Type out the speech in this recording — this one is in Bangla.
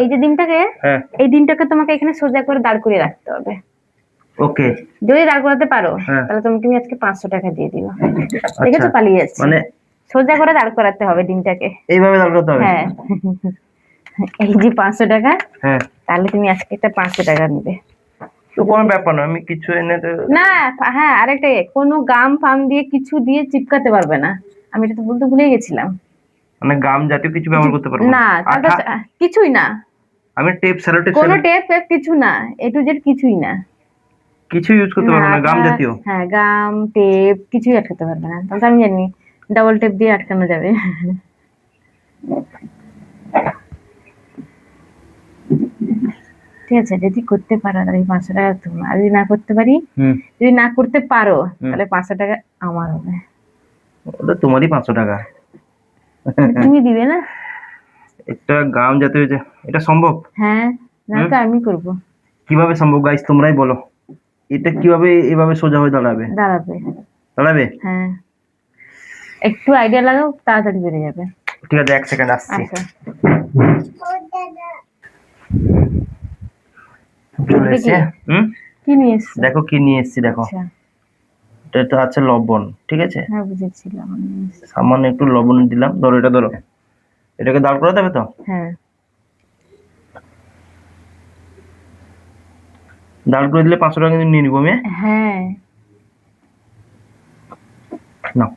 এই যে ডিমটাকে, এই ডিমটাকে তোমাকে এখানে সোজা করে দাঁড় করিয়ে রাখতে হবে। ওকে, যদি দাঁড় করাতে পারো তাহলে তুমি আজকে 500 টাকা দিয়ে দিও। ঠিক আছে, আচ্ছা পালিয়ে যাচ্ছে। মানে সোজা করে দাঁড় করাতে হবে ডিমটাকে, এইভাবে দাঁড় করাতে হবে? হ্যাঁ। এই যে 500 টাকা, হ্যাঁ তাহলে তুমি আজকে একটা 500 টাকা নিবে। তো কোনো ব্যাপার না, আমি কিছু এনে না, হ্যাঁ আরেকটা, কোনো গাম ফাম দিয়ে কিছু দিয়ে চিপকাতে পারবে না। আমি এটা তো বলতে ভুলে গেছিলাম। মানে গাম জাতীয় কিছু ব্যবহার করতে পারবো না, আঠা? কিছুই না। আমি টেপ, সেলো টেপ, কোনো টেপ টেপ কিছু না, এ টু জেড কিছুই না। কিছু ইউজ করতে পারবো না গাম জাতীয়? হ্যাঁ, গাম টেপ কিছুই আটকাতে পারবে না। তাহলে আমি জানি ডাবল টেপ দিয়ে আটকানো যাবে। ঠিক আছে, যদি করতে পারো তাহলে 500 টাকা তোমার, আর যদি না করতে পারি, যদি না করতে পারো তাহলে 500 টাকা আমার হবে। ওটা তোমারই 500 টাকা। তুমি দিবে না? একটা গাম জাতীয়, যে এটা সম্ভব? হ্যাঁ, না তো আমি করব। কিভাবে সম্ভব গাইস, তোমরাই বলো। এটা কিভাবে এভাবে সোজা হয়ে দাঁড়াবে? দাঁড়াবে? হ্যাঁ, একটু আইডিয়া লাগাও, তাড়াতাড়ি বেরিয়ে যাবে। ঠিক আছে, 1 সেকেন্ড আসছি। চলে এসেছে। কি নিয়ে এসেছো? দেখো কি নিয়ে এসেছি, দেখো। এটা আছে লবণ, ঠিক আছে? হ্যাঁ, বুঝেছিলাম। সামান্য একটু লবণ দিলাম। ধরো, এটা ধরো, এটাকে দাঁড় করাতে হবে তো? হ্যাঁ, দাঁড় করে দিলে 500 টাকা কিন্তু নিয়ে নিবো আমি। হ্যাঁ। নাও।